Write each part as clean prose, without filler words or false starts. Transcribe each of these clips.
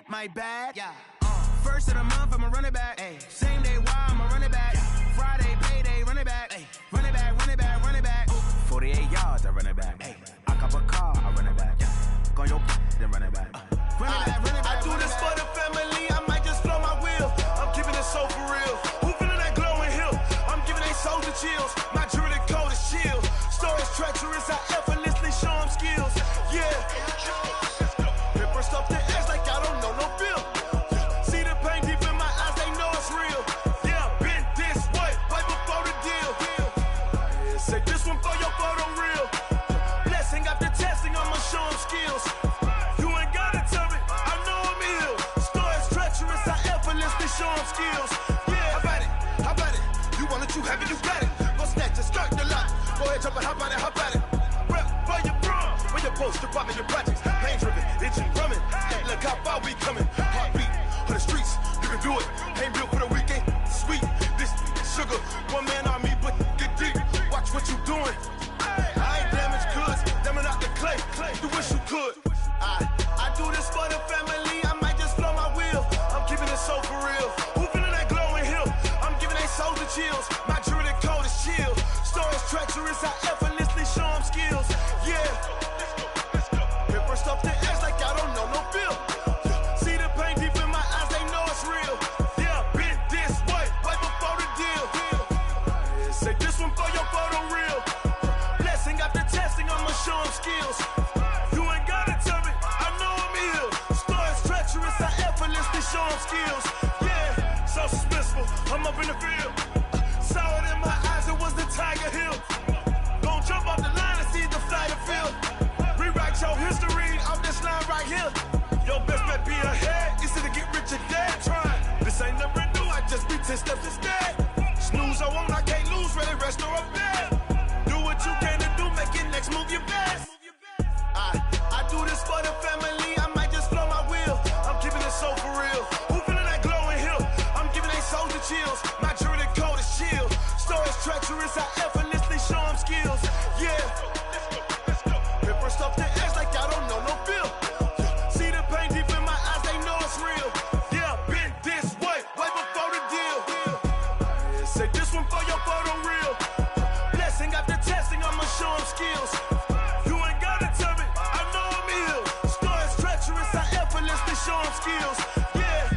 my bad. Yeah. First of the month, I'ma run it back. Ay. Same day, why I'ma run it back. Yeah. Friday, payday, run it back. Ay. Run it back, run it back, run it back. 48 yards, I run it back. Ay. I cop a car, I run it back. Yeah. Go on your then run it back. Run it back, run it back. I do this for the family, I might just blow my wheel. I'm keeping it so for real. Who feeling that glowing hill? I'm giving they soldier chills. My jewelry cold is chill. Stories treacherous, I effortlessly show them skills. Yeah. Paper stuff the edge like I don't know no feel. See the pain deep in my eyes, they know it's real. Yeah, been this way, right before the deal. Say this one for your photo real. Blessing after testing, I'ma show them skills. You ain't gotta tell me, I know I'm ill. Stories treacherous, I effortlessly show them skills. Yeah, how about it? You want it, you have it, you got it. Go snatch it, start the lot. Go ahead, jump it, how about it? Rep for your prom, when you're posted, popping your projects. Pain driven, itching, drumming. Hey, look how far we coming. Heartbeat on the streets, you can do it. Ain't built for the weekend, sweet. This sugar, one man army, but get deep. Watch what you doing. I ain't damaged goods, damn it out the clay. You wish you could. I do this for the family, I might just blow my wheel. I'm keeping it so for real. Who feeling that glowing hill? I'm giving they soldier chills. My jewelry cold is chill. Stories treacherous, I effortlessly show them skills. Yeah. Paper stuff the edge like I don't know no feel. See the pain deep in my eyes, they know it's real. Yeah, been this way, right before the deal. Say this one for your photo real. Blessing after testing, I'ma show them skills. You ain't gotta tell me, I know I'm ill. Stories treacherous, I effortlessly show them skills. Yeah, so suspenseful, I'm up in the field. Saw it in my eyes, it was the Tiger Hill. Gon' jump off the line and see the fly the field. Rewrite your history off this line right here. Your best bet be ahead, easy to get rich or dead trying. This ain't never new, I just be 10 steps instead. Snooze I won't, I can't lose, ready, rest or I'm dead. Do what you can to do, make your next move your best. I do this for the family, I might just blow my wheel. I'm keeping it so for real. Who feeling that glowing hill? I'm giving they soldier chills. My jewelry cold is chill. Stories treacherous, I effortlessly show them skills. Yeah. Paper stuff the edge like I don't know no feel. See the pain deep in my eyes, they know it's real. Yeah, been this way, right before the deal. Say this one for your photo real. Blessing after testing, I'ma show them skills. You ain't gotta tell me, I know I'm ill. Stories treacherous, I effortlessly show them skills. Yeah.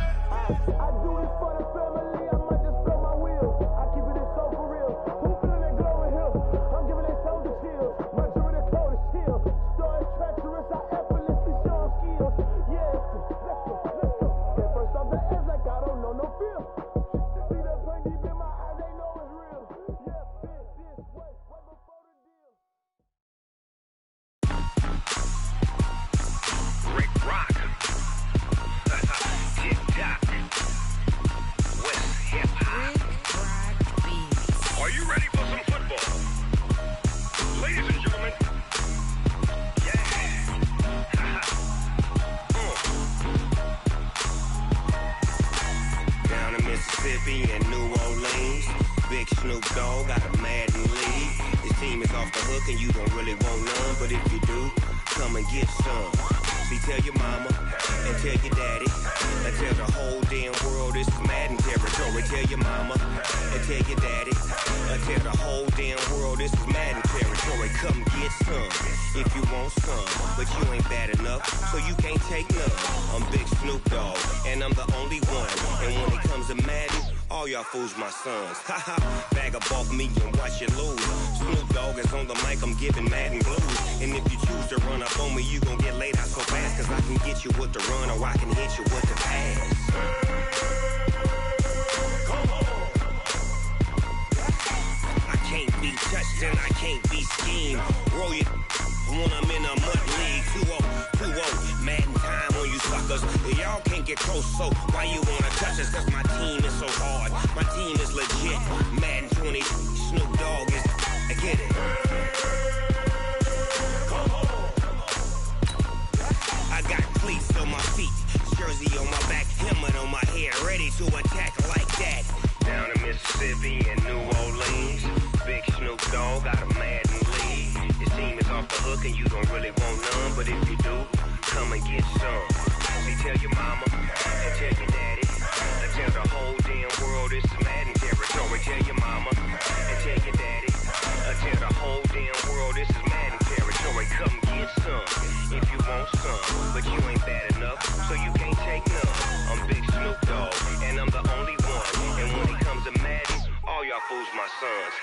I do this for the family, I might just blow my wheel. I keep it so for real. Who feeling that glowing hill? I'm giving they soldier chills. My jewelry cold is chill. Stories treacherous, I effortlessly show them skills. Yeah. Let's go. Get first off the edge like I don't know no feel. See the pain deep in my eyes, they know it's real. Yeah, been this way, right before the deal. Rick Rock. TikTok. West Hip Hop. Are you ready for some football? Ladies and gentlemen. Yeah. Down in Mississippi and New Orleans, Big Snoop Dogg got a Madden league. His team is off the hook and you don't really want none, but if you do, come and get some. See, tell your mama and tell your daddy and tell the whole damn world this is Madden territory. Tell your mama and tell your daddy and tell the whole damn world this is Madden territory. Come get some if you want some, but you ain't bad enough, so you can't take none. I'm Big Snoop Dogg and I'm the only one, and when it comes to Madden, all y'all fools my sons. Haha, bag up off me and watch you lose. Snoop Dogg is on the mic, I'm giving Madden blues. And if you choose to run up on me, you gon' get laid out so fast, cause I can get you with the run or I can hit you with the pass. I can't be touched and I can't be schemed. Roll you when I'm in a mud league. 2-0, Madden time on you suckers. Y'all can't get close, so why you wanna touch us? Cause my team is so hard, my team is legit. Madden 20, Snoop Dogg is, I get it. I got cleats on my feet, jersey on my back, helmet on my head, ready to attack like that. Down in Mississippi and New Orleans, Big Snoop Dogg got a Madden league. His team is off the hook and you don't really want none, but if you do, come and get some. See, tell your mama, and tell your daddy, and tell the whole damn world this is Madden territory. Tell your mama, and tell your daddy, and tell the whole damn world this is Madden territory. Come get some, if you want some, but you ain't bad enough, so you can't take none. I'm Big Snoop Dogg, and I'm the only one, and when it comes to Madden, all y'all fools my sons.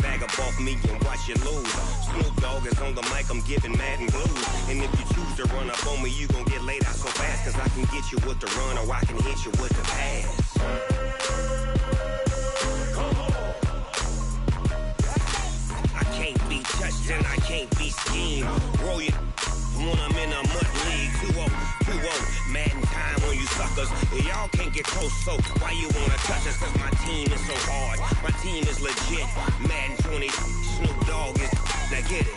Bag up off me and watch you lose. Snoop Dogg is on the mic, I'm giving Madden blues. And if you choose to run up on me, you gon' get laid out so fast. Cause I can get you with the run or I can hit you with the pass. I can't be touched and I can't be schemed. Roll you when I'm in a mud league. 2-0, Madden time on you suckers. Y'all can't get close, so why you wanna touch us? Cause my team is so hard, my team is legit. Madden 20, Snoop Dogg is, now get it.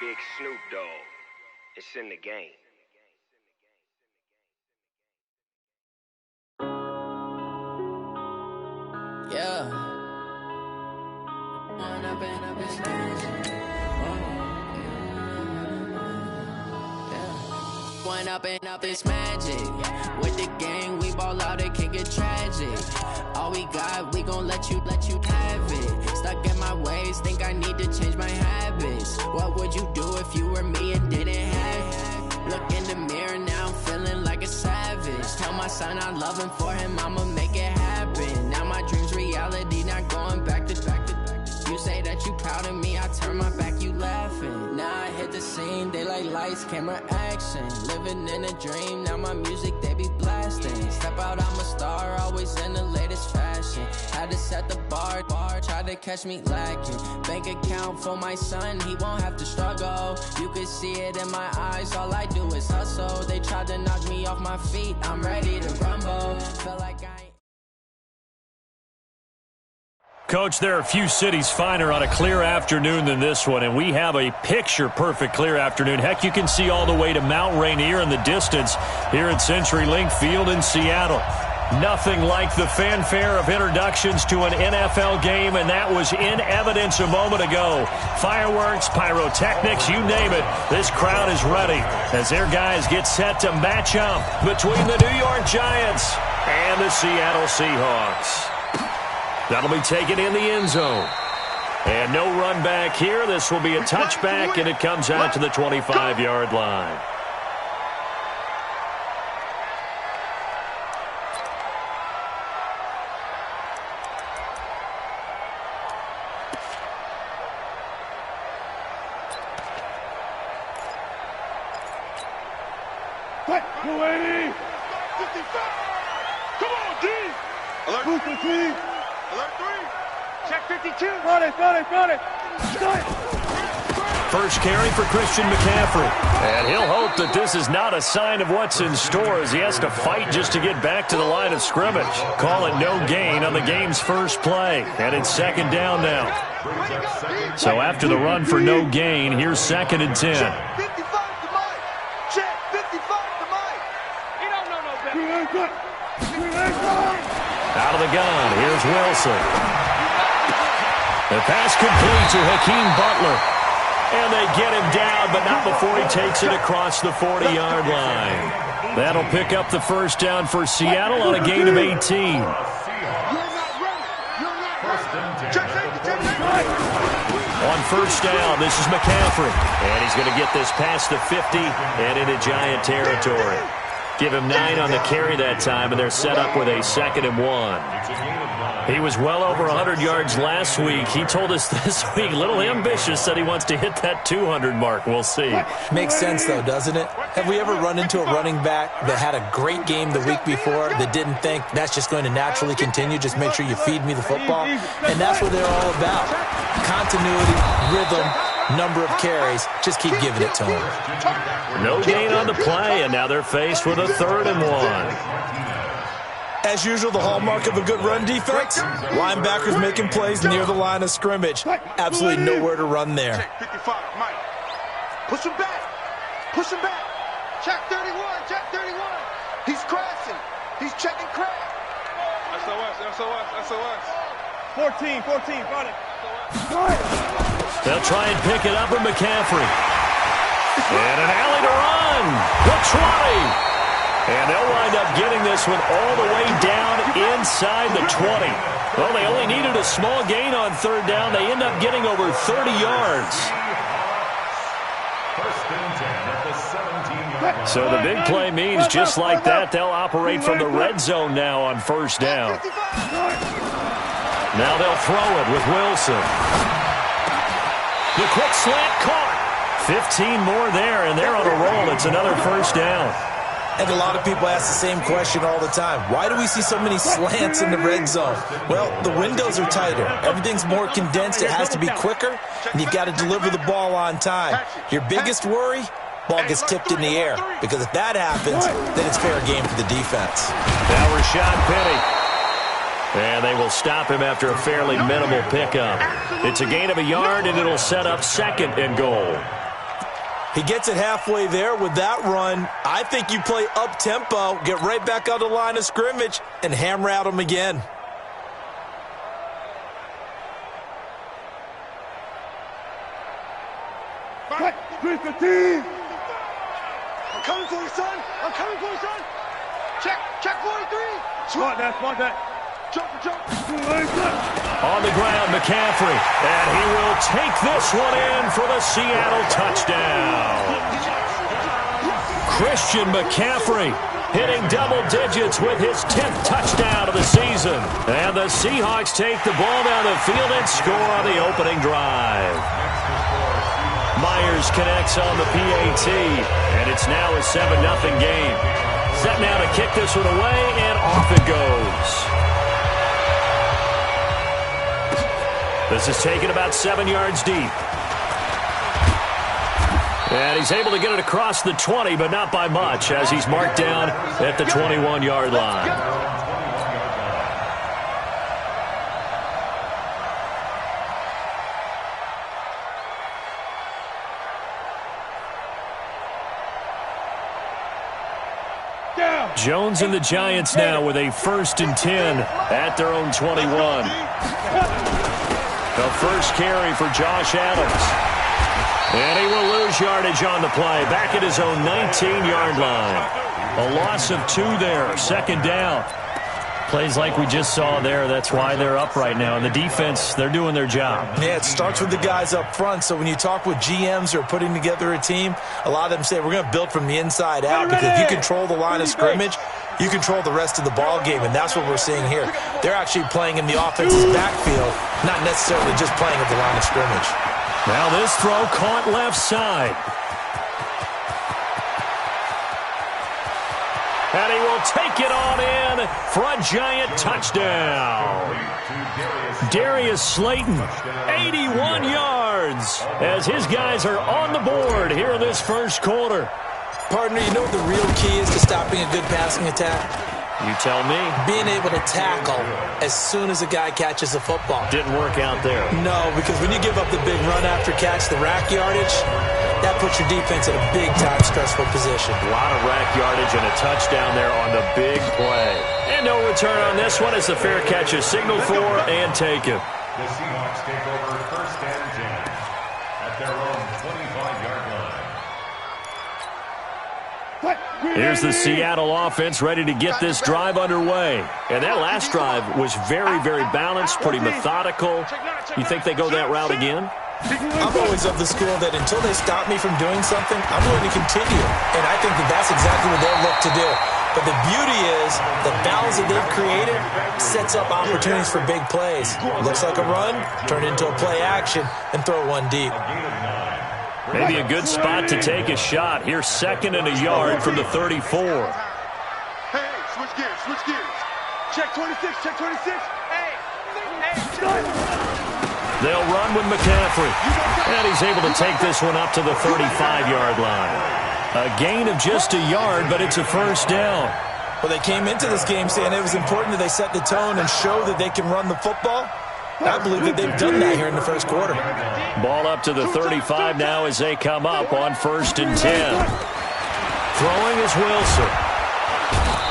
Big Snoop Dogg, it's in the game. Yeah. One up and up is magic. With the gang, we ball out, it can get tragic. All we got, we gon' let you have it. Stuck in my ways, think I need to change my habits. What would you do if you were me and didn't have it? Look in the mirror, now I'm feeling like a savage. Tell my son I love him, for him I'ma make it happen. Now my dream's reality, not going back to. You say that you proud of me, I turn my back, you laughing. Now I hit the scene, they like lights, camera, action. Living in a dream, now my music, they be blasting. Step out, I'm a star, always in the latest fashion. Had to set the bar, try to catch me lacking. Bank account for my son, he won't have to struggle. You can see it in my eyes, all I do is hustle. They tried to knock me off my feet, I'm ready to rumble. Felt like I ain't. Coach, there are a few cities finer on a clear afternoon than this one, and we have a picture-perfect clear afternoon. Heck, you can see all the way to Mount Rainier in the distance here at CenturyLink Field in Seattle. Nothing like the fanfare of introductions to an NFL game, and that was in evidence a moment ago. Fireworks, pyrotechnics, you name it. This crowd is ready as their guys get set to match up between the New York Giants and the Seattle Seahawks. That'll be taken in the end zone. And no run back here. This will be a touchback, and it comes out to the 25-yard line. Alert 3. Alert 3. Check 52. Got it. First carry for Christian McCaffrey. And he'll hope that this is not a sign of what's in store as he has to fight just to get back to the line of scrimmage. Call it no gain on the game's first play. And it's second down now. So after the run for no gain, here's 2nd and 10. Check 55 to Mike. Check 55 to Mike. He don't know no better. Out of the gun, here's Wilson. The pass complete to Hakeem Butler. And they get him down, but not before he takes it across the 40-yard line. That'll pick up the first down for Seattle on a gain of 18. On first down, this is McCaffrey. And he's going to get this past the 50 and into Giant territory. Give him 9 on the carry that time, and they're set up with a 2nd and 1. He was well over 100 yards last week. He told us this week, a little ambitious, said he wants to hit that 200 mark. We'll see. Makes sense, though, doesn't it? Have we ever run into a running back that had a great game the week before that didn't think that's just going to naturally continue? Just make sure you feed me the football. And that's what they're all about. Continuity, rhythm, number of carries. Just keep giving it to him. No gain on the play, and now they're faced with a 3rd and 1. As usual, the hallmark of a good run defense, linebackers making plays near the line of scrimmage. Absolutely nowhere to run there. Check 55, Mike. Push him back. Push him back. Check 31. Check 31. He's crashing. He's checking crash. SOS. 14, run it. They'll try and pick it up with McCaffrey. And an alley to run. The 20. And they'll wind up getting this one all the way down inside the 20. Well, they only needed a small gain on third down. They end up getting over 30 yards. So the big play means just like that, they'll operate from the red zone now on first down. Now they'll throw it with Wilson. The quick slant caught. 15 more there, and they're on a roll. It's another first down. And a lot of people ask the same question all the time. Why do we see so many slants in the red zone? Well, the windows are tighter. Everything's more condensed. It has to be quicker, and you've got to deliver the ball on time. Your biggest worry? Ball gets tipped in the air, because if that happens, then it's fair game for the defense. Now Rashad Penny. And they will stop him after a fairly minimal pickup. It's a gain of a yard, and it'll set up second and goal. He gets it halfway there with that run. I think you play up-tempo, get right back on the line of scrimmage, and hammer at him again. Right, 315. I'm coming for you, son. Check 43. Smart that. Jump. On the ground, McCaffrey. And he will take this one in for the Seattle touchdown. Christian McCaffrey hitting double digits with his 10th touchdown of the season. And the Seahawks take the ball down the field and score on the opening drive. Myers connects on the PAT, and it's now a 7-0 game. Set now to kick this one away, and off it goes. This is taken about 7 yards deep. And he's able to get it across the 20, but not by much, as he's marked down at the 21-yard line. Jones and the Giants now with a 1st and 10 at their own 21. The first carry for Josh Adams. And he will lose yardage on the play. Back at his own 19-yard line. A loss of 2 there. 2nd down. Plays like we just saw there. That's why they're up right now. And the defense, they're doing their job. Yeah, it starts with the guys up front. So when you talk with GMs who are putting together a team, a lot of them say we're going to build from the inside out. Because if you control the line of scrimmage, you control the rest of the ball game. And that's what we're seeing here. They're actually playing in the offense's backfield, not necessarily just playing at the line of scrimmage. Now this throw caught left side. And he will take it on in for a giant touchdown. Darius Slayton, 81 yards, as his guys are on the board here in this first quarter. Partner, you know what the real key is to stopping a good passing attack? You tell me. Being able to tackle as soon as a guy catches a football. Didn't work out there. No, because when you give up the big run after catch, the rack yardage, that puts your defense in a big-time stressful position. A lot of rack yardage and a touchdown there on the big play. And no return on this one as the fair catch is signaled for and taken. The Seahawks take over 1st and 10 at their own 25-yard line. Here's the Seattle offense ready to get this drive underway. And that last drive was very, very balanced, pretty methodical. You think they go that route again? I'm always of the school that until they stop me from doing something, I'm going to continue. And I think that that's exactly what they'll look to do. But the beauty is the balance that they've created sets up opportunities for big plays. Looks like a run, turn into a play action, and throw one deep. Maybe a good spot to take a shot. Here's 2nd and a yard from the 34. Hey, switch gears. Check 26. Hey. They'll run with McCaffrey. And he's able to take this one up to the 35-yard line. A gain of just a yard, but it's a 1st down. Well, they came into this game saying it was important that they set the tone and show that they can run the football. I believe that they've done that here in the first quarter. Ball up to the 35 now as they come up on 1st and 10. Throwing is Wilson.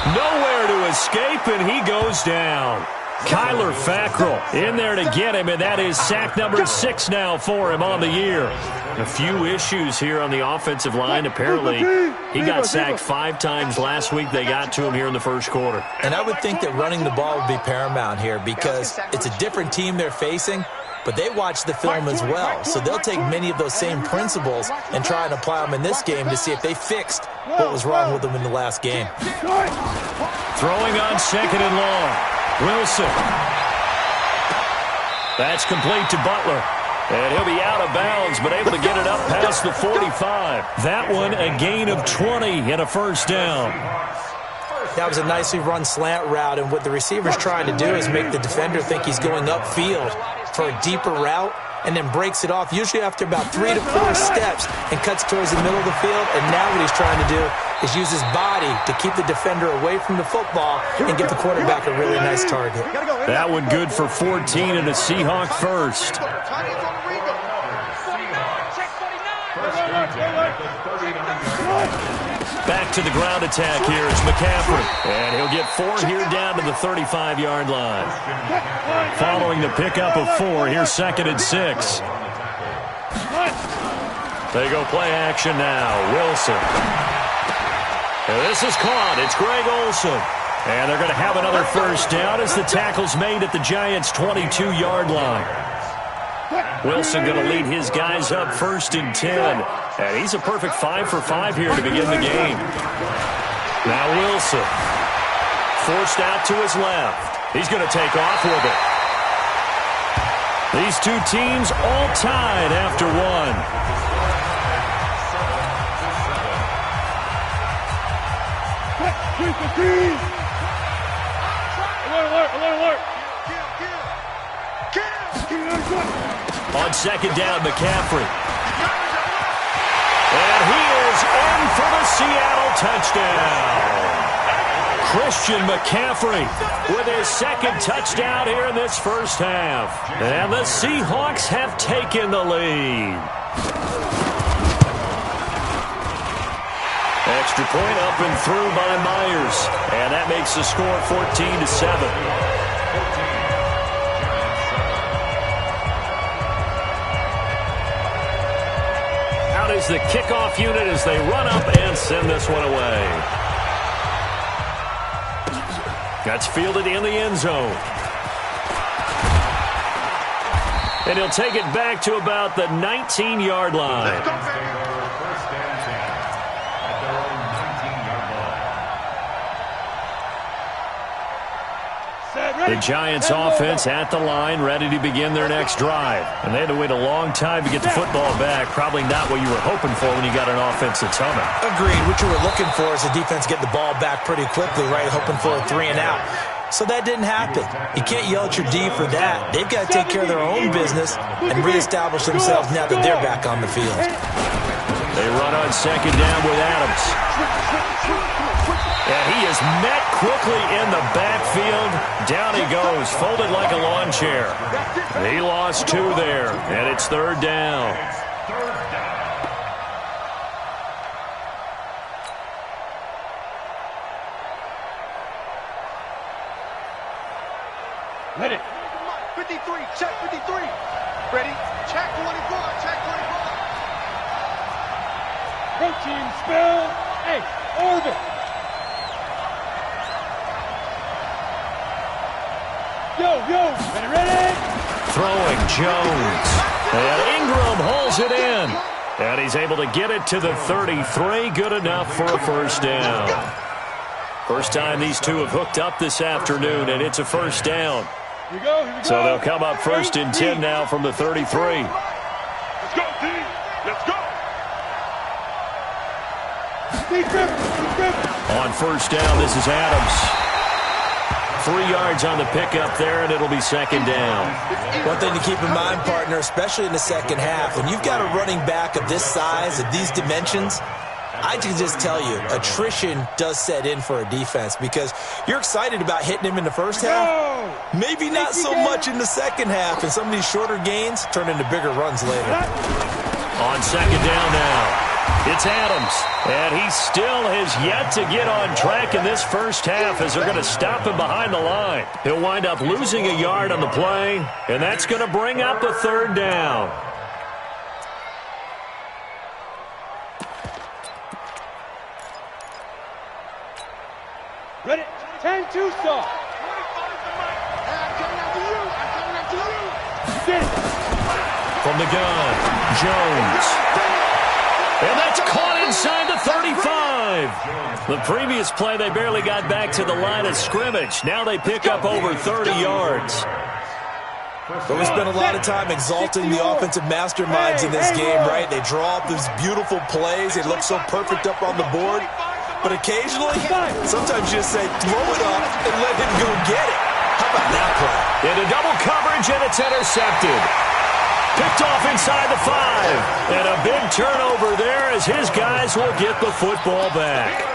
Nowhere to escape, and he goes down. Kyler Fackrell in there to get him, and that is sack number 6 now for him on the year. A few issues here on the offensive line. Apparently, he got sacked 5 times last week. They got to him here in the first quarter. And I would think that running the ball would be paramount here because it's a different team they're facing, but they watch the film as well. So they'll take many of those same principles and try and apply them in this game to see if they fixed what was wrong with them in the last game. Throwing on second and long. Wilson. That's complete to Butler. And he'll be out of bounds, but able to get it up past the 45. That one a gain of 20 and a first down. That was a nicely run slant route, and what the receiver's trying to do is make the defender think he's going upfield for a deeper route, and then breaks it off, usually after about 3 to 4 steps, and cuts towards the middle of the field. And now what he's trying to do is use his body to keep the defender away from the football and give the quarterback a really nice target. That one good for 14 and a Seahawk first. Back to the ground attack here is McCaffrey. And he'll get 4 here down to the 35-yard line. Following the pickup of 4, here's 2nd and 6. They go play action now. Wilson. And this is caught. It's Greg Olsen. And they're going to have another first down as the tackle's made at the Giants' 22-yard line. Wilson going to lead his guys up 1st and 10. And he's a perfect 5 for 5 here to begin the game. Now Wilson. Forced out to his left. He's going to take off with it. These two teams all tied after 1. On 2nd down, McCaffrey. And he is in for the Seattle touchdown. Christian McCaffrey with his 2nd touchdown here in this first half. And the Seahawks have taken the lead. Extra point up and through by Myers. And that makes the score 14-7. Is the kickoff unit as they run up and send this one away. That's fielded in the end zone. And he'll take it back to about the 19-yard line. The Giants offense at the line, ready to begin their next drive. And they had to wait a long time to get the football back. Probably not what you were hoping for when you got an offense that's humming. Agreed. What you were looking for is the defense get the ball back pretty quickly, right? Hoping for a 3 and out. So that didn't happen. You can't yell at your D for that. They've got to take care of their own business and reestablish themselves now that they're back on the field. They run on 2nd down with Adams. And he is met quickly in the backfield. Down he goes, folded like a lawn chair. He lost 2 there, and it's 3rd down. Ready. 53, check 53. Ready, check 24, check 24. Protein spill. Hey, orbit. Yo, ready? Throwing Jones. And Ingram holds it in. And he's able to get it to the 33. Good enough for a first down. First time these two have hooked up this afternoon, and it's a first down. Here we go. So they'll come up 1st and 10 now from the 33. Let's go, team. Let's go. On first down, this is Adams. 3 yards on the pickup there, and it'll be 2nd down. One thing to keep in mind, partner, especially in the second half, when you've got a running back of this size, of these dimensions, I can just tell you, attrition does set in for a defense because you're excited about hitting him in the first half. Maybe not so much in the second half, and some of these shorter gains turn into bigger runs later. On 2nd down now, It's Adams, and he still has yet to get on track in this first half as they're going to stop him behind the line. He'll wind up losing a yard on the play, and that's going to bring up a third down. Ready? 10-2 start. From the gun, Jones. And that's caught inside the 35. The previous play, they barely got back to the line of scrimmage. Now they pick up over 30 yards. But we spent a lot of time exalting the offensive masterminds in this game, right? They draw up these beautiful plays. They look so perfect up on the board. But occasionally, sometimes you just say, throw it up and let him go get it. How about that play? Into double coverage, and it's intercepted. Picked off inside the 5. And a big turnover there as his guys will get the football back.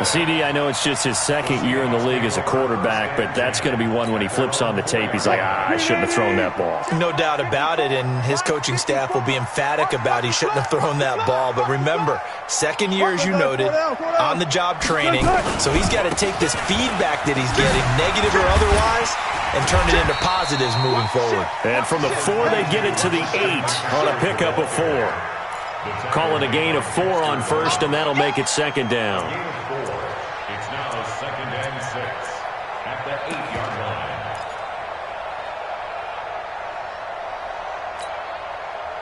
CD, I know it's just his second year in the league as a quarterback, but that's going to be one when he flips on the tape. He's like, I shouldn't have thrown that ball. No doubt about it, and his coaching staff will be emphatic about he shouldn't have thrown that ball. But remember, second year, as you noted, on-the-job training, so he's got to take this feedback that he's getting, negative or otherwise, and turn it into positives moving forward. And from the 4, they get it to the 8 on a pickup of 4. Call it a gain of 4 on first, and that'll make it second down. It's now 2nd and 6 at the 8-yard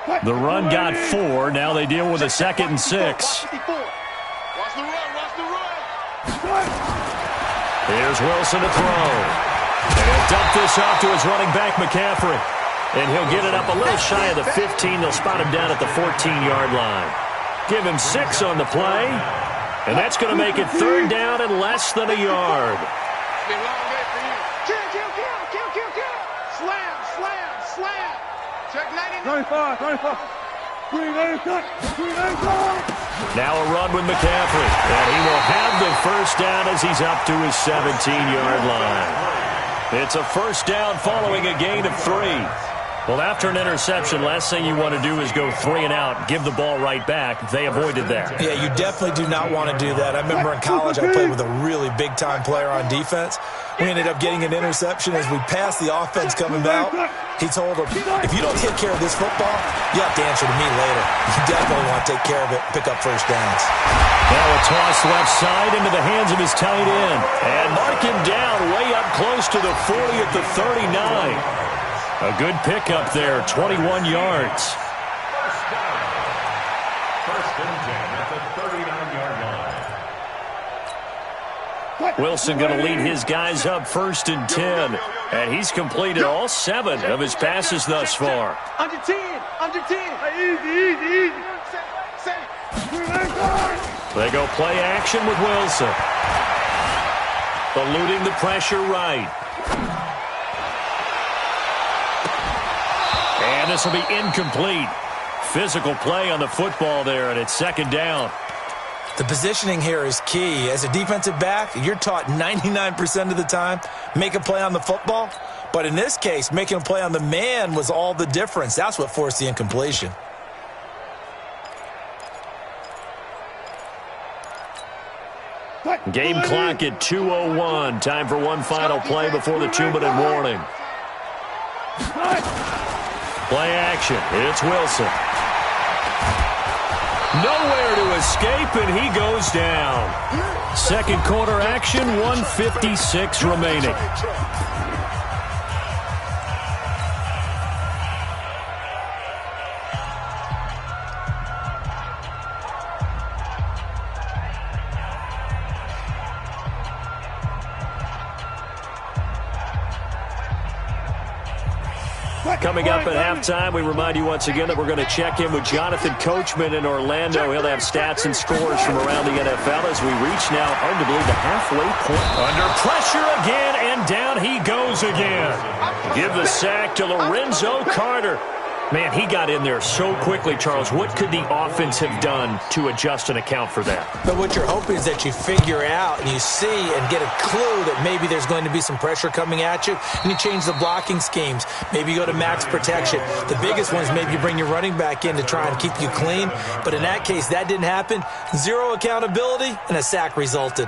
line. The run got 4. Now they deal with a 2nd and 6. Watch the run, watch the run. Here's Wilson to throw. And he'll dump this off to his running back, McCaffrey. And he'll get it up a little shy of the 15. They'll spot him down at the 14-yard line. Give him 6 on the play. And that's going to make it third down and less than a yard. It's been a long day for you. Kill. Slam. Check 95. Now a run with McCaffrey. And he will have the first down as he's up to his 17-yard line. It's a first down following a gain of 3. Well, after an interception, last thing you want to do is go 3 and out, give the ball right back. They avoided that. Yeah, you definitely do not want to do that. I remember in college I played with a really big-time player on defense. We ended up getting an interception as we passed the offense coming out. He told him, if you don't take care of this football, you have to answer to me later. You definitely want to take care of it, pick up first downs. Now a toss left side into the hands of his tight end. And mark him down way up close to the 40 at the 39. A good pickup there, 21 yards. First down. 1st and 10 at the 39-yard line. Wilson going to lead his guys up 1st and 10. And he's completed all 7 of his passes thus far. Under 10. Easy. They go play action with Wilson. Eluding the pressure right. And this will be incomplete. Physical play on the football there, and it's 2nd down. The positioning here is key. As a defensive back, you're taught 99% of the time, make a play on the football. But in this case, making a play on the man was all the difference. That's what forced the incompletion. Game clock at 2:01. Time for one final play before the 2-minute warning. Play action. It's Wilson. Nowhere to escape, and he goes down. Second quarter action, 1:56 remaining. Coming up at halftime, we remind you once again that we're going to check in with Jonathan Coachman in Orlando. He'll have stats and scores from around the NFL as we reach now, hard to believe, the halfway point. Under pressure again, and down he goes again. Give the sack to Lorenzo Carter. Man, he got in there so quickly, Charles. What could the offense have done to adjust and account for that? But what you're hoping is that you figure out and you see and get a clue that maybe there's going to be some pressure coming at you, and you change the blocking schemes. Maybe you go to max protection. The biggest one is maybe you bring your running back in to try and keep you clean. But in that case, that didn't happen. Zero accountability, and a sack resulted.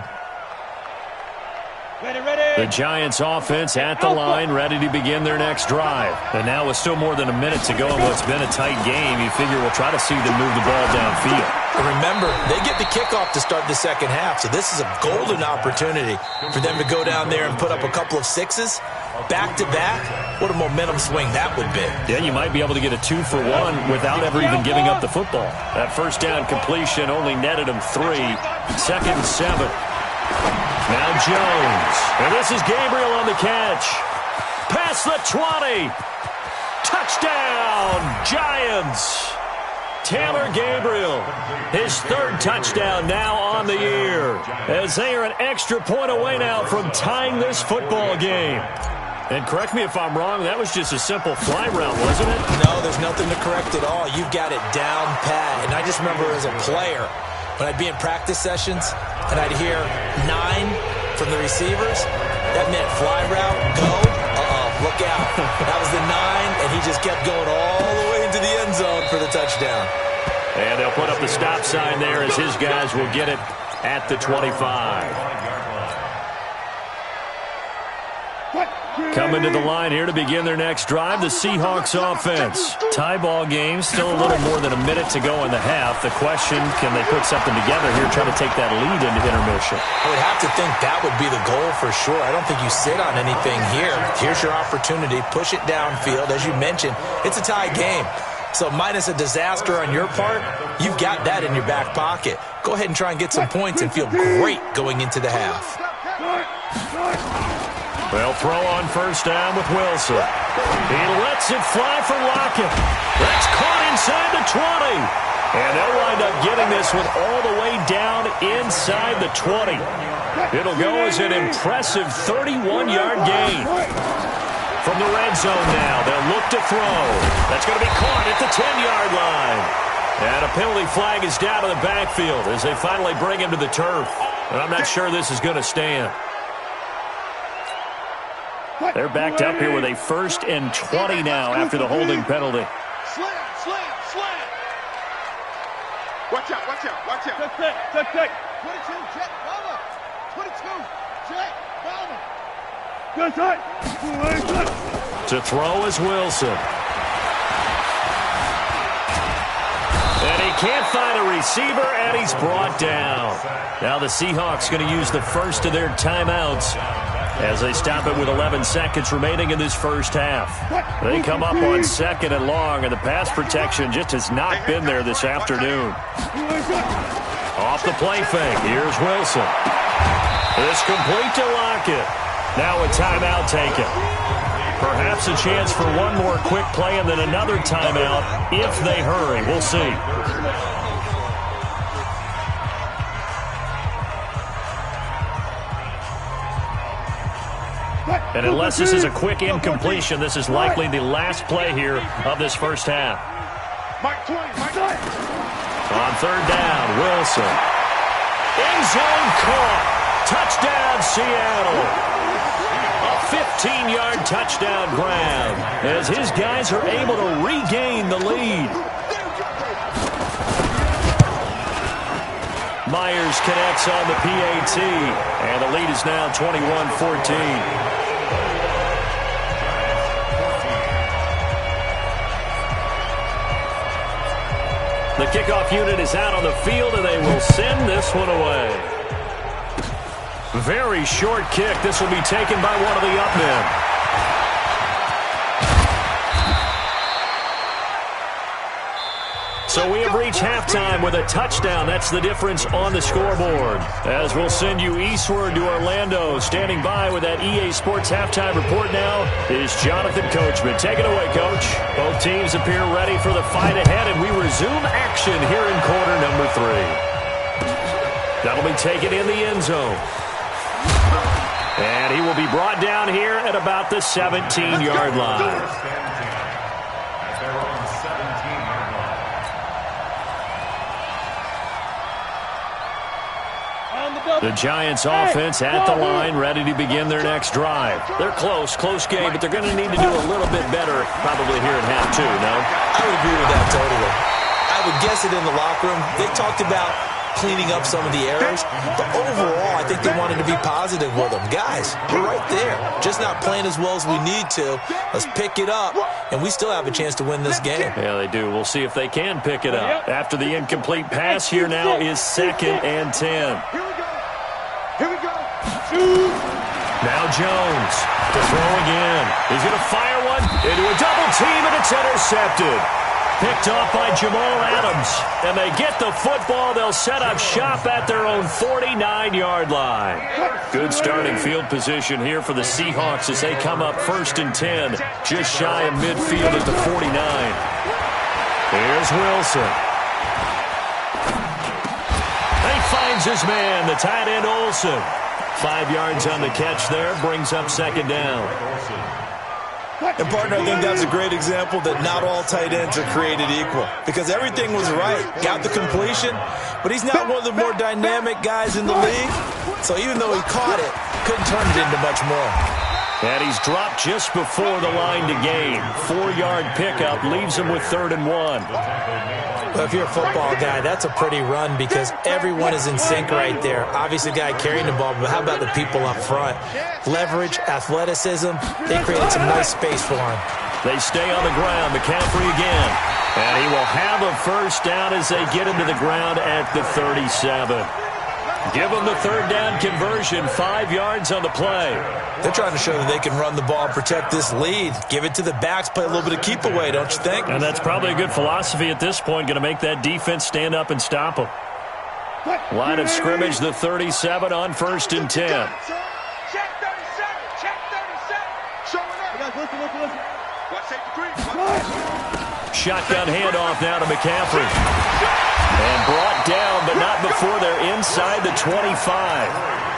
The Giants offense at the line, ready to begin their next drive. And now with still more than a minute to go in what's been a tight game, you figure we'll try to see them move the ball downfield. Remember, they get the kickoff to start the second half, so this is a golden opportunity for them to go down there and put up a couple of sixes back-to-back. What a momentum swing that would be. Yeah, you might be able to get a 2-for-1 without ever even giving up the football. That first down completion only netted them 3. 2nd and 7. Now Jones. And this is Gabriel on the catch. Past the 20. Touchdown, Giants. Taylor Gabriel, his 3rd touchdown now on the year, as they are an extra point away now from tying this football game. And correct me if I'm wrong, that was just a simple fly route, wasn't it? No, there's nothing to correct at all. You've got it down pat. And I just remember as a player, when I'd be in practice sessions and I'd hear 9 from the receivers, that meant fly route, go, look out. That was the 9, and he just kept going all the way into the end zone for the touchdown. And they'll put up the stop sign there as his guys will get it at the 25. Coming to the line here to begin their next drive, the Seahawks offense. Tie ball game, still a little more than a minute to go in the half. The question, can they put something together here, try to take that lead into intermission? I would have to think that would be the goal for sure. I don't think you sit on anything here. Here's your opportunity. Push it downfield. As you mentioned, it's a tie game. So minus a disaster on your part, you've got that in your back pocket. Go ahead and try and get some points and feel great going into the half. They'll throw on first down with Wilson. He lets it fly for Lockett. That's caught inside the 20. And they'll wind up getting this one all the way down inside the 20. It'll go as an impressive 31-yard gain. From the red zone now, they'll look to throw. That's going to be caught at the 10-yard line. And a penalty flag is down to the backfield as they finally bring him to the turf. And I'm not sure this is going to stand. They're backed up here with a 1st and 20 now after the holding penalty. Slam. Watch out. Check. 22, check, Bama. 22, check, Bama. Good side. To throw is Wilson. And he can't find a receiver, and he's brought down. Now the Seahawks going to use the first of their timeouts as they stop it with 11 seconds remaining in this first half. They come up on 2nd and long, and the pass protection just has not been there this afternoon. Off the play fake, here's Wilson. It's complete to Lockett. Now a timeout taken. Perhaps a chance for one more quick play and then another timeout if they hurry. We'll see. And unless this is a quick incompletion, this is likely the last play here of this first half. On 3rd down, Wilson. End zone caught. Touchdown, Seattle. A 15-yard touchdown grab as his guys are able to regain the lead. Myers connects on the PAT, and the lead is now 21-14. The kickoff unit is out on the field, and they will send this one away. Very short kick. This will be taken by one of the up men. So we have reached halftime with a touchdown. That's the difference on the scoreboard. As we'll send you eastward to Orlando. Standing by with that EA Sports halftime report now is Jonathan Coachman. Take it away, Coach. Both teams appear ready for the fight ahead, and we resume action here in quarter number 3. That'll be taken in the end zone. And he will be brought down here at about the 17-yard line. The Giants offense at the line, ready to begin their next drive. They're close game, but they're going to need to do a little bit better probably here at half two, no? I would agree with that totally. I would guess it in the locker room. They talked about cleaning up some of the errors, but overall, I think they wanted to be positive with them. Guys, we're right there. Just not playing as well as we need to. Let's pick it up, and we still have a chance to win this game. Yeah, they do. We'll see if they can pick it up. After the incomplete pass, here now is 2nd and 10. Here we go. Now Jones to throw again. He's going to fire one into a double team, and it's intercepted. Picked off by Jamal Adams. And they get the football. They'll set up shop at their own 49-yard line. Good starting field position here for the Seahawks as they come up 1st and 10, just shy of midfield at the 49. Here's Wilson. He finds his man, the tight end Olsen. 5 yards on the catch there, brings up 2nd down. And, partner, I think that's a great example that not all tight ends are created equal because everything was right. Got the completion, but he's not one of the more dynamic guys in the league. So even though he caught it, couldn't turn it into much more. And he's dropped just before the line to gain. 4-yard pickup leaves him with 3rd and 1. Well, if you're a football guy, that's a pretty run because everyone is in sync right there. Obviously, the guy carrying the ball, but how about the people up front? Leverage, athleticism, they created some nice space for him. They stay on the ground. McCaffrey again. And he will have a 1st down as they get him to the ground at the 37. Give them the 3rd down conversion, 5 yards on the play. They're trying to show that they can run the ball and protect this lead. Give it to the backs, play a little bit of keep away, don't you think? And that's probably a good philosophy at this point, going to make that defense stand up and stop them. Line of scrimmage, the 37 on 1st and 10. Check 37. Check 37. Showing up. Listen. Watch safety 3. Shotgun handoff now to McCaffrey. And brought down, but not before they're inside the 25.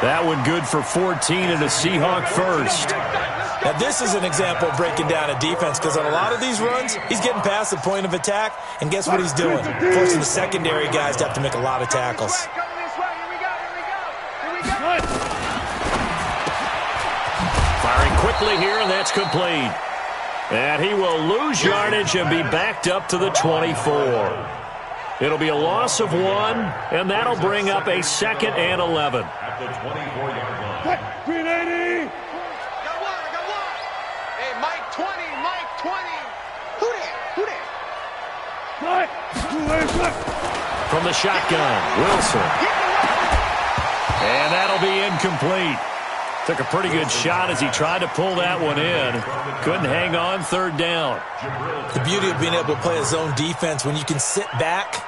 That one good for 14 and a Seahawk 1st. Now, this is an example of breaking down a defense because on a lot of these runs, he's getting past the point of attack, and guess what he's doing? Forcing the secondary guys to have to make a lot of tackles. Firing quickly here, and that's complete. And he will lose yardage and be backed up to the 24. It'll be a loss of 1, and that'll bring up a 2nd and 11. At the 24-yard line. 380. Got one. Hey, Mike 20. Who there? From the shotgun, Wilson. And that'll be incomplete. Took a pretty good shot as he tried to pull that one in. Couldn't hang on, 3rd down. The beauty of being able to play a zone defense when you can sit back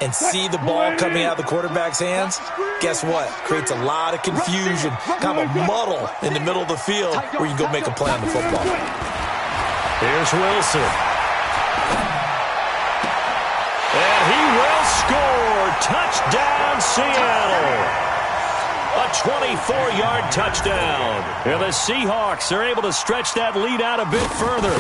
and see the ball coming out of the quarterback's hands, guess what? Creates a lot of confusion, kind of a muddle in the middle of the field where you can go make a play on the football. Here's Wilson. And he will score. Touchdown, Seattle. A 24-yard touchdown. And the Seahawks are able to stretch that lead out a bit further.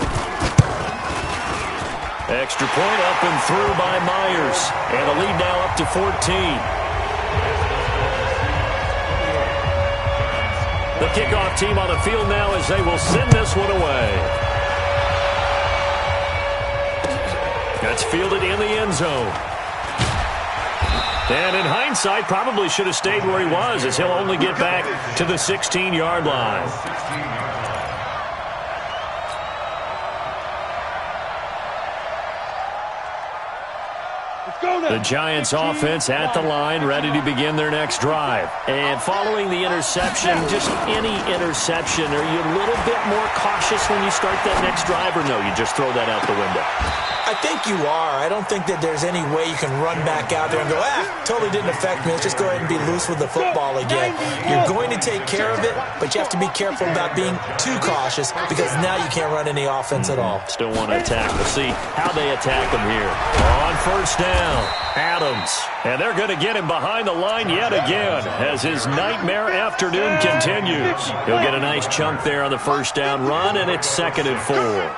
Extra point up and through by Myers. And the lead now up to 14. The kickoff team on the field now as they will send this one away. That's fielded in the end zone. And in hindsight, probably should have stayed where he was as he'll only get back to the 16-yard line. The Giants offense at the line, ready to begin their next drive. And following the interception, just any interception, are you a little bit more cautious when you start that next drive, or no, you just throw that out the window? I think you are. I don't think that there's any way you can run back out there and go, totally didn't affect me. Let's just go ahead and be loose with the football again. You're going to take care of it, but you have to be careful about being too cautious because now you can't run any offense at all. Still want to attack. We'll see how they attack him here. On 1st down, Adams. And they're going to get him behind the line yet again as his nightmare afternoon continues. He'll get a nice chunk there on the 1st down run, and it's 2nd and 4.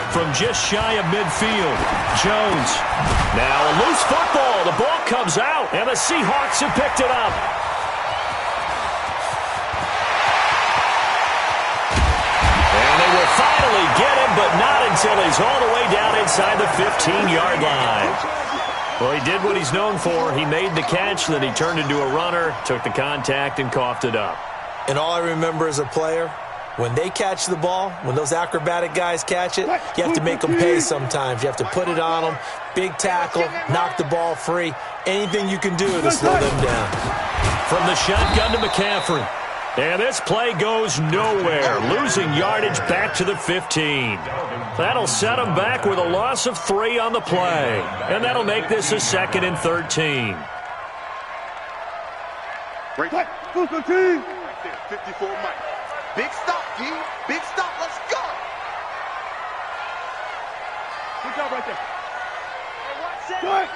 From just shy of midfield, Jones. Now a loose football. The ball comes out, and the Seahawks have picked it up. And they will finally get him, but not until he's all the way down inside the 15-yard line. Well, he did what he's known for. He made the catch, then he turned into a runner, took the contact, and coughed it up. And all I remember as a player, when they catch the ball, when those acrobatic guys catch it, you have to make them pay sometimes. You have to put it on them, big tackle, knock the ball free. Anything you can do to slow them down. From the shotgun to McCaffrey. And this play goes nowhere, losing yardage back to the 15. That'll set them back with a loss of 3 on the play. And that'll make this a 2nd and 13. Right there, 54 Mike. Big stop, G. Big stop. Let's go. Good job right there. Hey, watch it. Good.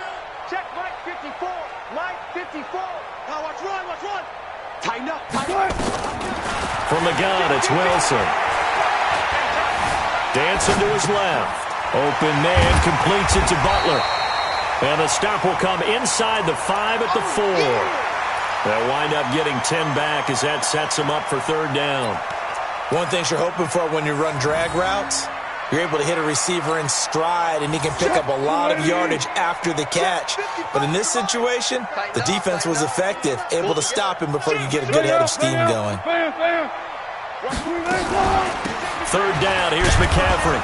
Check Mike 54. Mike 54. Now watch run. Tighten up. From the gun, it's Wilson. Dancing to his left. Open man completes it to Butler. And the stop will come inside the 5 at the 4. They'll wind up getting 10 back as that sets them up for 3rd down. One thing you're hoping for when you run drag routes, you're able to hit a receiver in stride, and he can pick up a lot of yardage after the catch. But in this situation, the defense was effective, able to stop him before you get a good head of steam going. 3rd down, here's McCaffrey.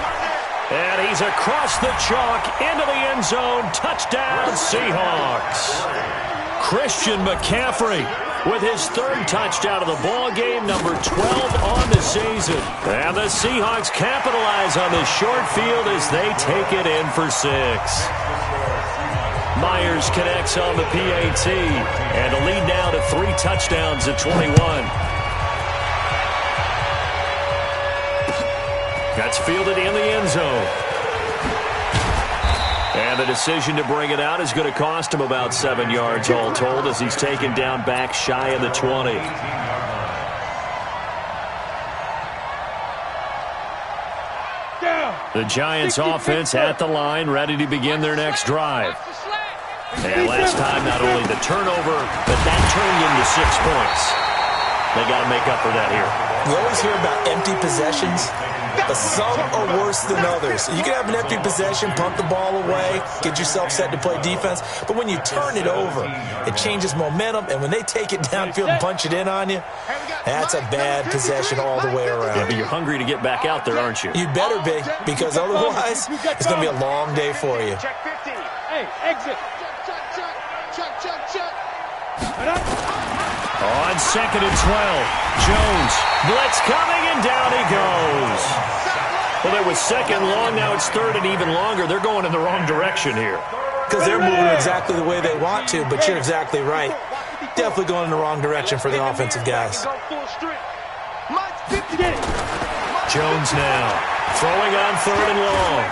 And he's across the chalk into the end zone. Touchdown, Seahawks. Christian McCaffrey with his 3rd touchdown of the ball game, number 12 on the season. And the Seahawks capitalize on this short field as they take it in for 6. Myers connects on the PAT, and a lead now to 3 touchdowns at 21. That's fielded in the end zone. And the decision to bring it out is going to cost him about 7 yards all told as he's taken down back shy of the 20. The Giants offense at the line, ready to begin their next drive. And last time, not only the turnover, but that turned into 6 points. They got to make up for that here. You always hear about empty possessions, but some are worse than others. You can have an empty possession, punt the ball away, get yourself set to play defense, but when you turn it over, it changes momentum, and when they take it downfield and punch it in on you, that's a bad possession all the way around. Yeah, but you're hungry to get back out there, aren't you? You better be, because otherwise, it's going to be a long day for you. Check 15. Hey, exit. Check. On 2nd and 12, Jones, blitz coming, and down he goes. Well, it was 2nd long, now it's 3rd and even longer. They're going in the wrong direction here. Because they're moving exactly the way they want to, but you're exactly right. Definitely going in the wrong direction for the offensive guys. Jones now, throwing on 3rd and long.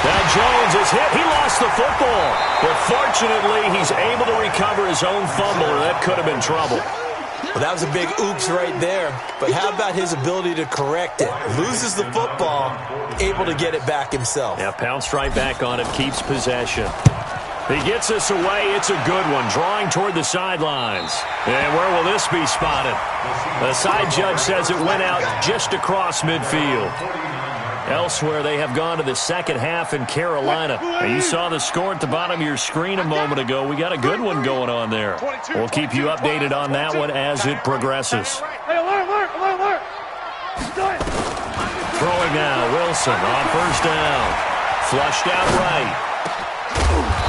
Now Jones is hit. He lost the football. But fortunately, he's able to recover his own fumble, or that could have been trouble. Well, that was a big oops right there. But how about his ability to correct it? Loses the football, able to get it back himself. Yeah, pounced right back on it, keeps possession. He gets us away. It's a good one, drawing toward the sidelines. And where will this be spotted? The side judge says it went out just across midfield. Elsewhere, they have gone to the second half in Carolina. Now, you saw the score at the bottom of your screen a moment ago. We got a good one going on there. We'll keep you updated on that one as it progresses. Throwing now, Wilson on 1st down. Flushed out right.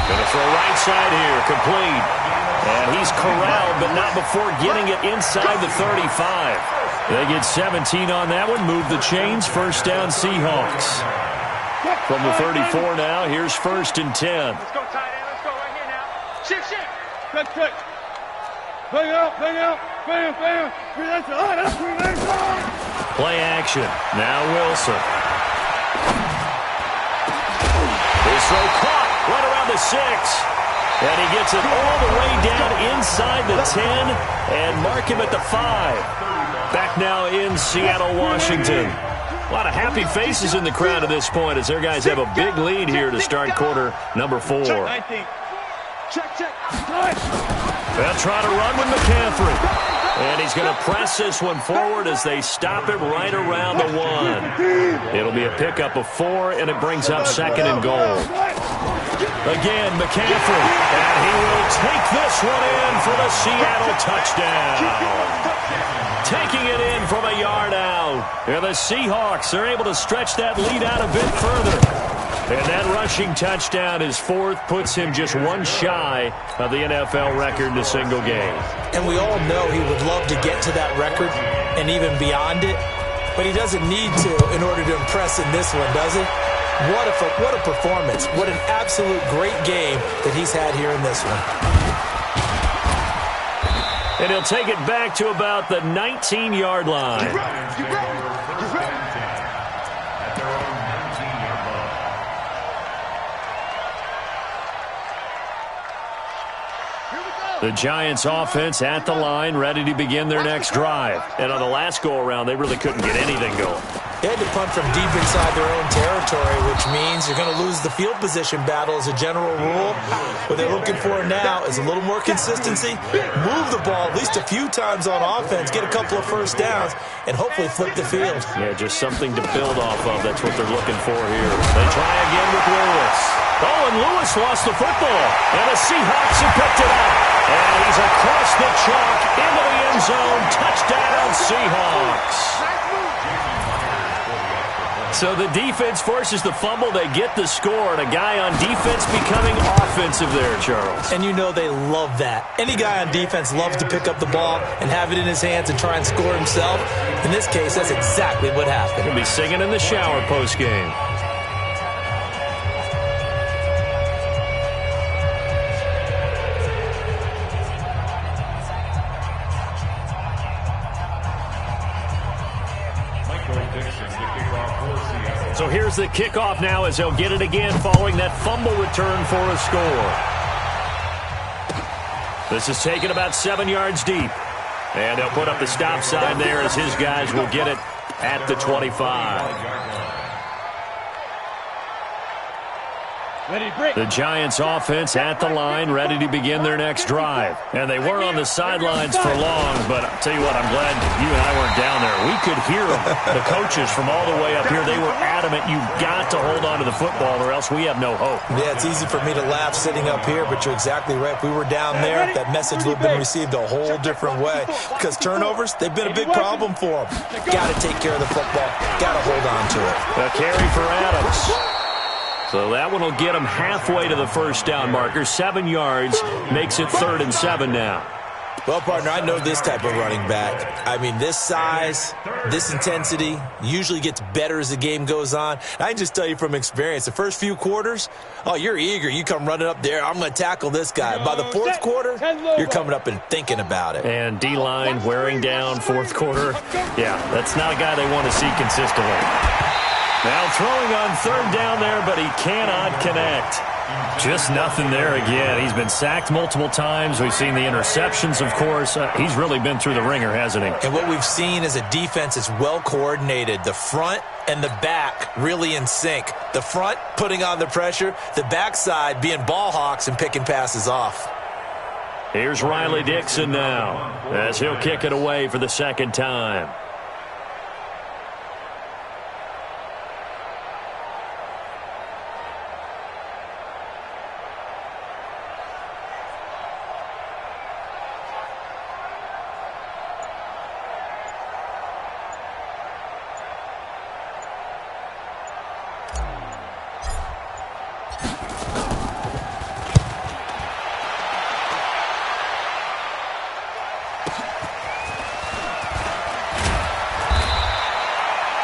Going to throw right side here, complete. And he's corralled, but not before getting it inside the 35. They get 17 on that one, move the chains, 1st down Seahawks. From the 34 now, here's 1st and 10. Let's go tight end, let's go right here now. Shift. Quick. Bang out. Bam. Play action, now Wilson. His throw caught right around the 6. And he gets it all the way down inside the 10 and mark him at the 5. Back now in Seattle, Washington. A lot of happy faces in the crowd at this point as their guys have a big lead here to start quarter number 4. They'll try to run with McCaffrey. And he's going to press this one forward as they stop it right around the 1. It'll be a pickup of 4, and it brings up 2nd and goal. Again, McCaffrey. And he will take this one in for the Seattle touchdown. Taking it in from a yard out. And the Seahawks are able to stretch that lead out a bit further. And that rushing touchdown, his 4th, puts him just 1 shy of the NFL record in a single game. And we all know he would love to get to that record and even beyond it, but he doesn't need to in order to impress in this one, does he? What a performance. What an absolute great game that he's had here in this one. And he'll take it back to about the 19-yard line. The Giants offense at the line, ready to begin their next drive. And on the last go-around, they really couldn't get anything going. They had to punt from deep inside their own territory, which means you're going to lose the field position battle as a general rule. What they're looking for now is a little more consistency, move the ball at least a few times on offense, get a couple of first downs, and hopefully flip the field. Yeah, just something to build off of. That's what they're looking for here. They try again with Lewis. Oh, and Lewis lost the football. And the Seahawks have picked it up. And he's across the chalk into the end zone. Touchdown, Seahawks. So the defense forces the fumble. They get the score. And a guy on defense becoming offensive there, Charles. And you know they love that. Any guy on defense loves to pick up the ball and have it in his hands and try and score himself. In this case, that's exactly what happened. He'll be singing in the shower post-game. So here's the kickoff now as they'll get it again following that fumble return for a score. This is taken about 7 yards deep. And they'll put up the stop sign there as his guys will get it at the 25. The Giants offense at the line, ready to begin their next drive. And they weren't on the sidelines for long, but I'll tell you what, I'm glad you and I weren't down there. We could hear them, the coaches from all the way up here. They were adamant, you've got to hold on to the football or else we have no hope. Yeah, it's easy for me to laugh sitting up here, but you're exactly right. If we were down there, that message would have been received a whole different way. Because turnovers, they've been a big problem for them. Got to take care of the football. Got to hold on to it. A carry for Adams. So that one will get them halfway to the first down marker. 7 yards makes it 3rd and 7 now. Well, partner, I know this type of running back. I mean, this size, this intensity usually gets better as the game goes on. I can just tell you from experience, the first few quarters, oh, you're eager. You come running up there. I'm going to tackle this guy. By the 4th quarter, you're coming up and thinking about it. And D-line wearing down 4th quarter. Yeah, that's not a guy they want to see consistently. Now throwing on 3rd down there, but he cannot connect. Just nothing there again. He's been sacked multiple times. We've seen the interceptions, of course. He's really been through the ringer, hasn't he? And what we've seen is a defense that's well coordinated. The front and the back really in sync. The front putting on the pressure. The backside being ball hawks and picking passes off. Here's Riley Dixon now as he'll kick it away for the 2nd time.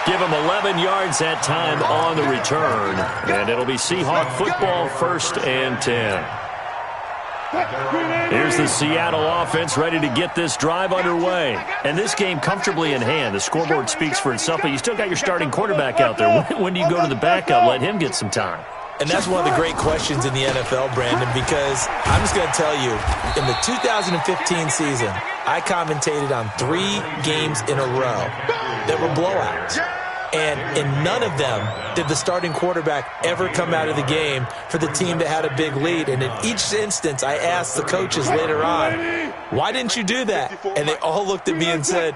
Give him 11 yards that time on the return. And it'll be Seahawk football, 1st and 10. Here's the Seattle offense ready to get this drive underway. And this game comfortably in hand. The scoreboard speaks for itself, but you still got your starting quarterback out there. When do you go to the backup? Let him get some time. And that's one of the great questions in the NFL, Brandon, because I'm just going to tell you, in the 2015 season, I commentated on 3 games in a row that were blowouts. And in none of them did the starting quarterback ever come out of the game for the team that had a big lead. And in each instance, I asked the coaches later on, why didn't you do that? And they all looked at me and said,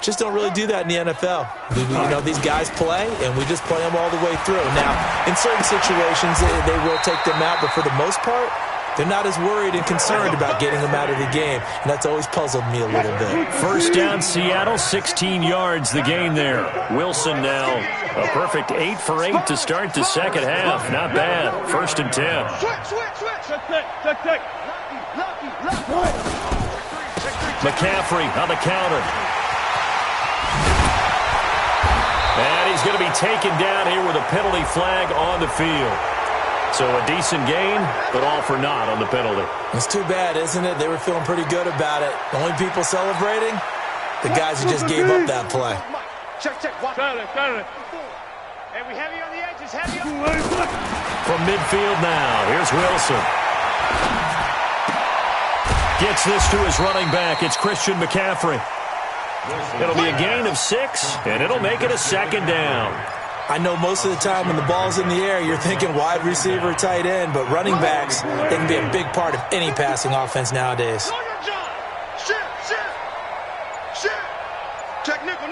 just don't really do that in the NFL. You know, these guys play, and we just play them all the way through. Now, in certain situations, they will take them out, but for the most part, they're not as worried and concerned about getting them out of the game, and that's always puzzled me a little bit. First down, Seattle, 16 yards the gain there. Wilson now a perfect 8 for 8 to start the second half. Not bad. 1st and 10. McCaffrey on the counter. And he's going to be taken down here with a penalty flag on the field. So a decent gain, but all for naught on the penalty. It's too bad, isn't it? They were feeling pretty good about it. The only people celebrating, the guys who just gave up that play. Check. And we heavy on the edges, heavy on the edges. From midfield now, here's Wilson. Gets this to his running back. It's Christian McCaffrey. It'll be a gain of 6, and it'll make it a second down. I know most of the time when the ball's in the air, you're thinking wide receiver, tight end, but running backs, they can be a big part of any passing offense nowadays. Check nickel.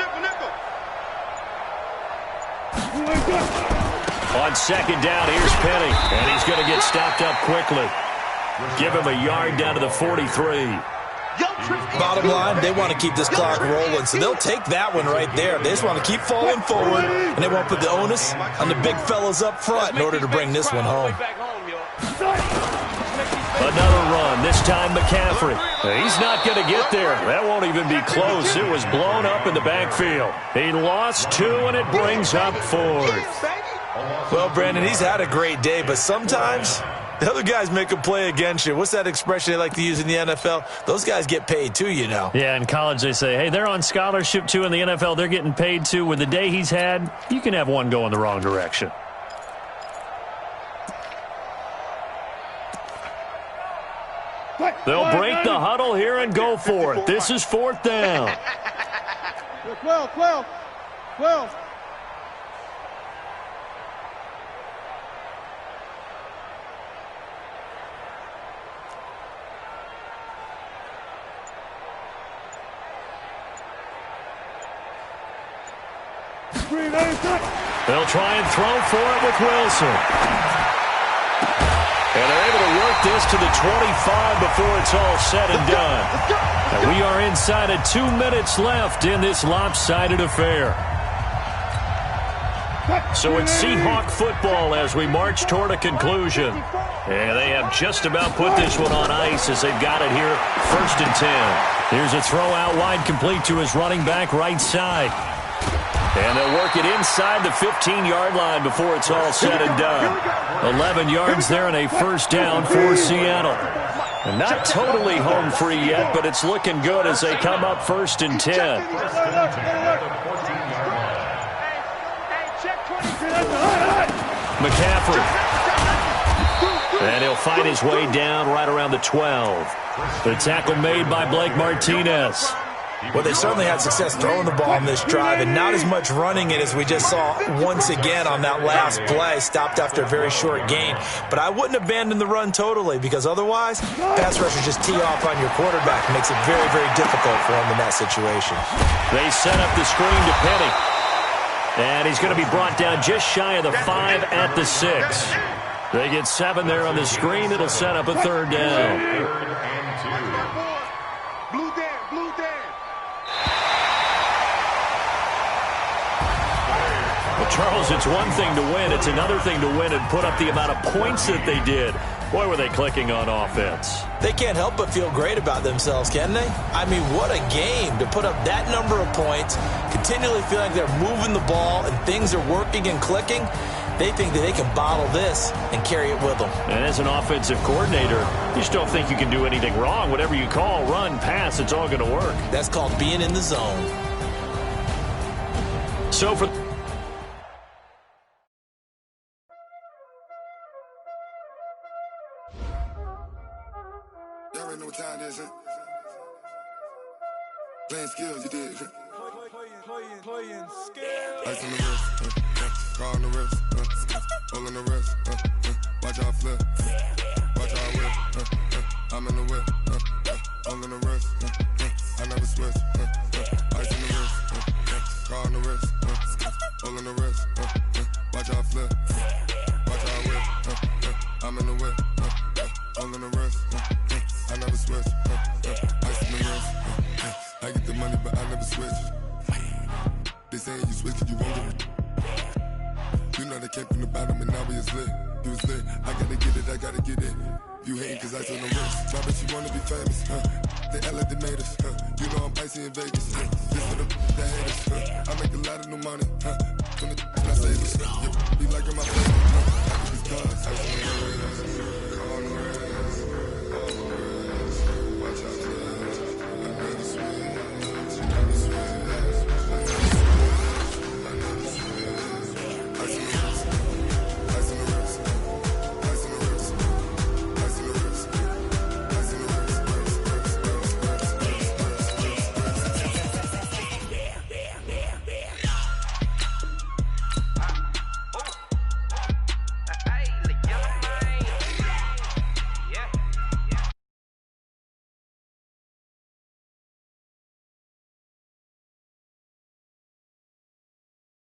On second down, here's Penny, and he's going to get stopped up quickly. Give him a yard down to the 43. Bottom line, they want to keep this clock rolling, so they'll take that one right there. They just want to keep falling forward, and they won't put the onus on the big fellas up front in order to bring this one home. Another run, this time McCaffrey. He's not going to get there. That won't even be close. It was blown up in the backfield. He lost 2, and it brings up 4th. Well, Brandon, he's had a great day, but sometimes the other guys make a play against you. What's that expression they like to use in the NFL? Those guys get paid too, you know. Yeah, in college they say, hey, they're on scholarship too. In the NFL, they're getting paid too. With the day he's had, you can have one go in the wrong direction. They'll break the huddle here and go for it. This is 4th down. 12. They'll try and throw for it with Wilson. And they're able to work this to the 25 before it's all said and done. And we are inside of 2 minutes left in this lopsided affair. So it's Seahawk football as we march toward a conclusion. And they have just about put this one on ice as they've got it here, 1st and 10. Here's a throw out wide complete to his running back right side. And they'll work it inside the 15-yard line before it's all said and done. 11 yards there and a 1st down for Seattle. And not totally home free yet, but it's looking good as they come up 1st and 10. McCaffrey. And he'll find his way down right around the 12. The tackle made by Blake Martinez. Well, they certainly had success throwing the ball on this drive, and not as much running it as we just saw once again on that last play, stopped after a very short gain. But I wouldn't abandon the run totally, because otherwise, pass rushers just tee off on your quarterback. It makes it very, very difficult for him in that situation. They set up the screen to Penny. And he's going to be brought down just shy of the 5 at the 6. They get 7 there on the screen. It'll set up a 3rd down. Charles, it's one thing to win. It's another thing to win and put up the amount of points that they did. Boy, were they clicking on offense. They can't help but feel great about themselves, can they? I mean, what a game to put up that number of points, continually feel like they're moving the ball and things are working and clicking. They think that they can bottle this and carry it with them. And as an offensive coordinator, you just don't think you can do anything wrong. Whatever you call, run, pass, it's all going to work. That's called being in the zone. So for... Y'all already know what time it is, huh? Playing skills, you did. Playing skills. Ice on the wrist, car on the wrist, hole in the wrist, watch how I flip, watch how I whip, I'm in the whip, hole in the wrist, I never switch, ice on the wrist, car on the wrist, hole in the wrist, watch how I flip, watch how I whip, I'm in the whip, hole in the wrist, I never switch, ice on the wrist, I get the money but I never switch. They saying you switch cause you won't get it. You know they came from the bottom and now we is lit. You was lit, I gotta get it, I gotta get it. You hating cause ice on the wrist. My bitch, you wanna be famous, They act like they made us, You know I'm icy in Vegas, This for the haters, I make a lot of new money, From the I save us, Be like in my face, I think it's cause ice on the wrist.